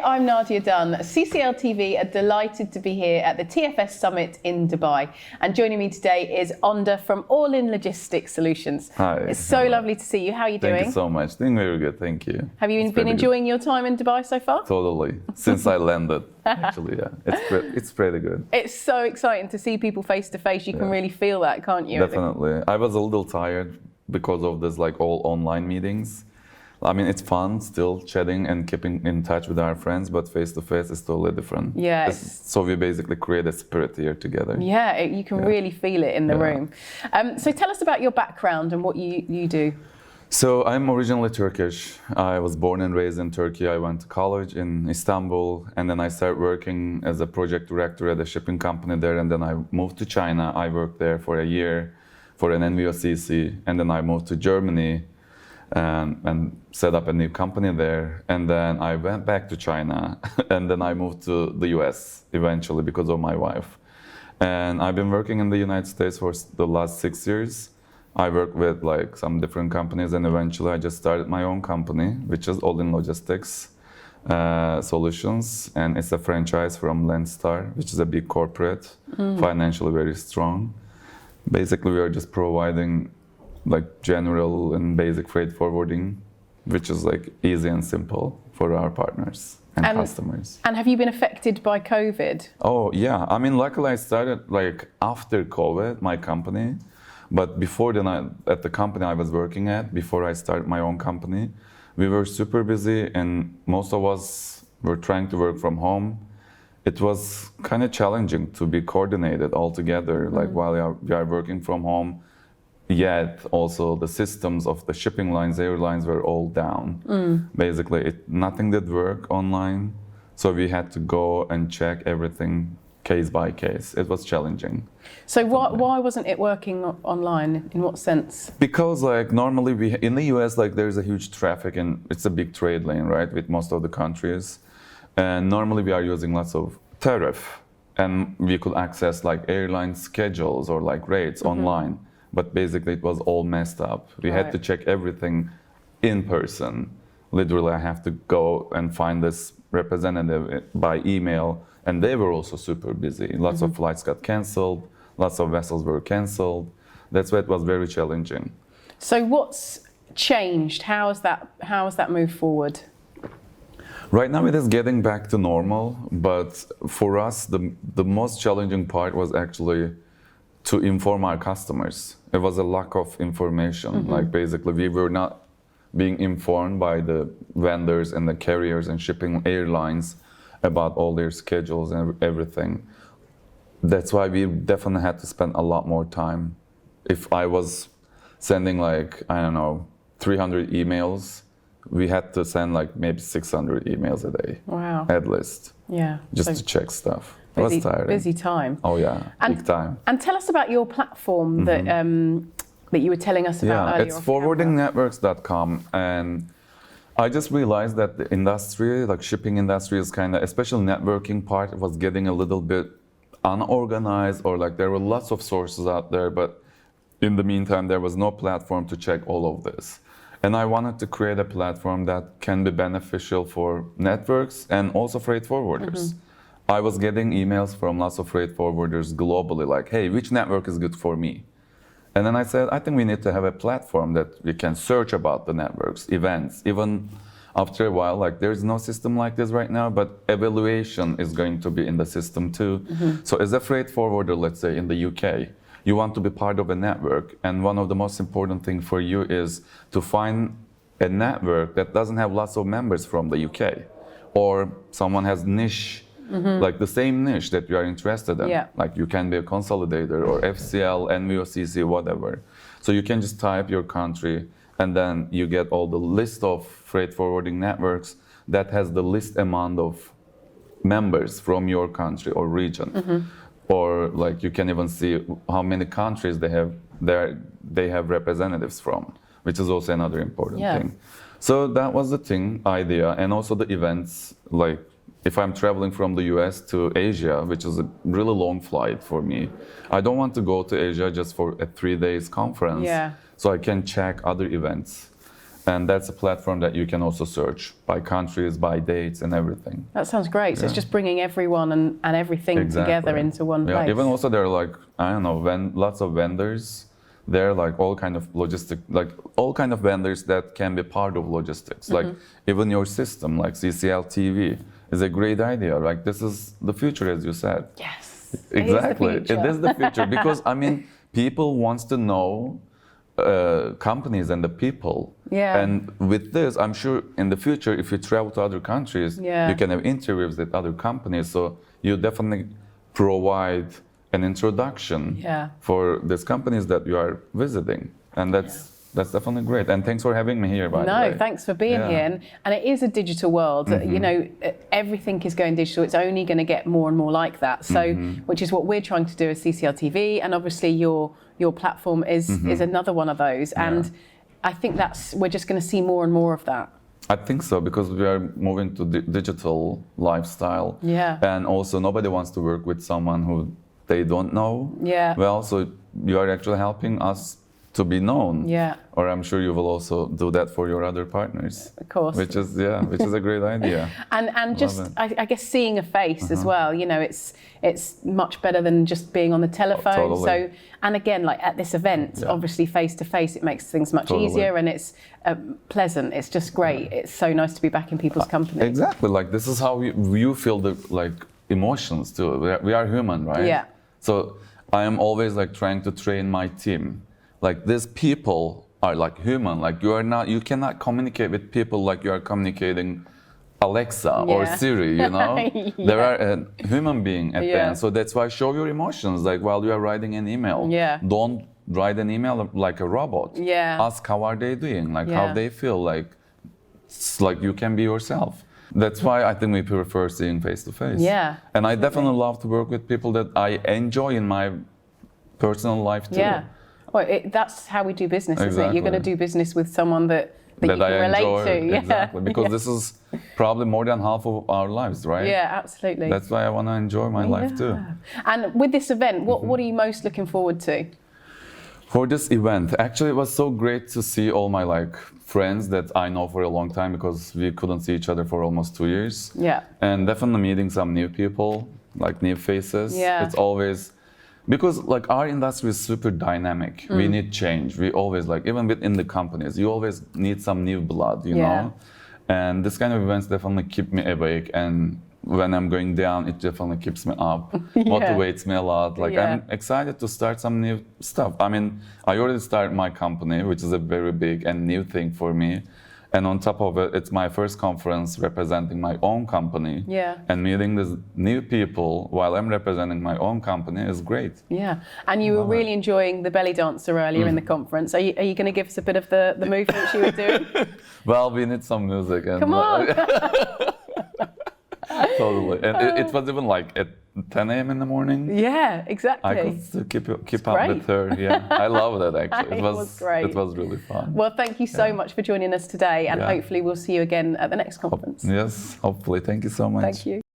I'm Nadia Dunn. CCL TV are delighted to be here at the TFS Summit in Dubai. And joining me today is Onder from All In Logistics Solutions. Hi. It's so lovely to see you. How are you doing? Thank you so much. Doing very good, thank you. Have you been enjoying your time in Dubai so far? Totally. Since I landed, actually, yeah. It's pretty good. It's so exciting to see people face to face. You can really feel that, can't you? Definitely. I was a little tired because of this all online meetings. I mean, it's fun still chatting and keeping in touch with our friends, but face to face is totally different. Yeah. So we basically create a spirit here together. Yeah, you can really feel it in the room. So tell us about your background and what you do. So I'm originally Turkish. I was born and raised in Turkey. I went to college in Istanbul, and then I started working as a project director at a shipping company there, and then I moved to China. I worked there for a year for an NVOCC, and then I moved to Germany and set up a new company there. And then I went back to China, and then I moved to the US eventually because of my wife. And I've been working in the United States for the last 6 years. I work with some different companies, and eventually I just started my own company, which is All In Logistics Solutions. And it's a franchise from Landstar, which is a big corporate, financially very strong. Basically, we are just providing general and basic freight forwarding, which is easy and simple for our partners and customers. And have you been affected by COVID? Oh yeah, I mean, luckily I started after COVID, my company. But before then, at the company I was working at, before I started my own company, we were super busy, and most of us were trying to work from home. It was kind of challenging to be coordinated all together, while we are working from home. Yet also the systems of the shipping lines, airlines were all down. Basically, nothing did work online. So we had to go and check everything case by case. It was challenging. So why wasn't it working online? In what sense? Because normally in the US, there's a huge traffic, and it's a big trade lane, right, with most of the countries. And normally we are using lots of tariff, and we could access airline schedules or rates online. But basically it was all messed up. We had to check everything in person. Literally, I have to go and find this representative by email, and they were also super busy. Lots of flights got canceled, lots of vessels were canceled. That's why it was very challenging. So what's changed? How has that moved forward? Right now it is getting back to normal, but for us the most challenging part was actually to inform our customers. It was a lack of information. Basically, we were not being informed by the vendors and the carriers and shipping airlines about all their schedules and everything. That's why we definitely had to spend a lot more time. If I was sending 300 emails, we had to send maybe 600 emails a day. Wow. At least. Yeah. Just to check stuff. It was tiring. Busy time. Oh yeah, big time. And tell us about your platform that you were telling us about earlier. It's forwardingnetworks.com, and I just realized that the industry, shipping industry, is especially networking part, was getting a little bit unorganized, or there were lots of sources out there, but in the meantime there was no platform to check all of this. And I wanted to create a platform that can be beneficial for networks and also freight forwarders. I was getting emails from lots of freight forwarders globally, hey, which network is good for me? And then I said, I think we need to have a platform that we can search about the networks, events. Even after a while, there's no system like this right now, but evaluation is going to be in the system too. So as a freight forwarder, let's say in the UK, you want to be part of a network, and one of the most important things for you is to find a network that doesn't have lots of members from the UK, or someone has niche, the same niche that you are interested in. Yeah. You can be a consolidator or FCL, NVOCC, whatever. So you can just type your country, and then you get all the list of freight forwarding networks that has the least amount of members from your country or region. Or you can even see how many countries they have representatives from, which is also another important thing. So that was the idea, and also the events. If I'm traveling from the US to Asia, which is a really long flight for me, I don't want to go to Asia just for a 3 days conference. So I can check other events. And that's a platform that you can also search by countries, by dates, and everything. That sounds great. So it's just bringing everyone and everything together into one place. Even also there are like, I don't know, lots of vendors. There are like all kind of all kind of vendors that can be part of logistics. Like even your system, like CCL TV, is a great idea. Like this is the future, as you said. Yes, exactly. It is the future because I mean, people wants to know companies and the people. Yeah. And with this, I'm sure in the future, if you travel to other countries, you can have interviews with other companies. So you definitely provide an introduction for these companies that you are visiting, and that's definitely great. And thanks for having me here. By the way. No, thanks for being here. And it is a digital world. You know, everything is going digital. It's only going to get more and more like that. So, which is what we're trying to do as CCL TV, and obviously your platform is another one of those. And I think we're just going to see more and more of that. I think so, because we are moving to digital lifestyle. Yeah. And also nobody wants to work with someone who they don't know. Yeah. Well, so you are actually helping us to be known. Yeah. Or I'm sure you will also do that for your other partners. Of course. Which is a great idea. And just I guess seeing a face as well. You know, it's much better than just being on the telephone. Totally. So, and again, like at this event, obviously face to face, it makes things much easier, and it's pleasant. It's just great. It's so nice to be back in people's company. Exactly. Like this is how you feel the emotions too. We are human, right? Yeah. So I am always like trying to train my team. Like these people are like human. Like you cannot communicate with people like you are communicating Alexa or Siri, you know? There are a human being at the end. So that's why show your emotions. Like while you are writing an email, don't write an email like a robot. Ask how are they doing, like how they feel, like you can be yourself. That's why I think we prefer seeing face to face. Yeah. And I definitely love to work with people that I enjoy in my personal life too. Yeah. Well, that's how we do business, isn't it? You're going to do business with someone that you can relate to. Yeah. Exactly, because this is probably more than half of our lives, right? Yeah, absolutely. That's why I want to enjoy my life too. And with this event, what are you most looking forward to? For this event, actually, it was so great to see all my friends that I know for a long time, because we couldn't see each other for almost 2 years. Yeah. And definitely meeting some new people, like new faces. Yeah. It's always, because our industry is super dynamic. We need change. We always even within the companies, you always need some new blood, you know? And this kind of events definitely keep me awake, and when I'm going down, it definitely keeps me up, motivates me a lot. I'm excited to start some new stuff. I mean, I already started my company, which is a very big and new thing for me. And on top of it, it's my first conference representing my own company. Yeah. And meeting these new people while I'm representing my own company is great. Yeah. And you were really enjoying the belly dancer earlier in the conference. Are you going to give us a bit of the movements you were doing? Well, we need some music. And come on. Totally. And it was even at 10 a.m. in the morning. Yeah, exactly. I could still keep up with her. Yeah, I love that actually. It was great. It was really fun. Well, thank you so much for joining us today, and hopefully we'll see you again at the next conference. Yes, hopefully. Thank you so much. Thank you.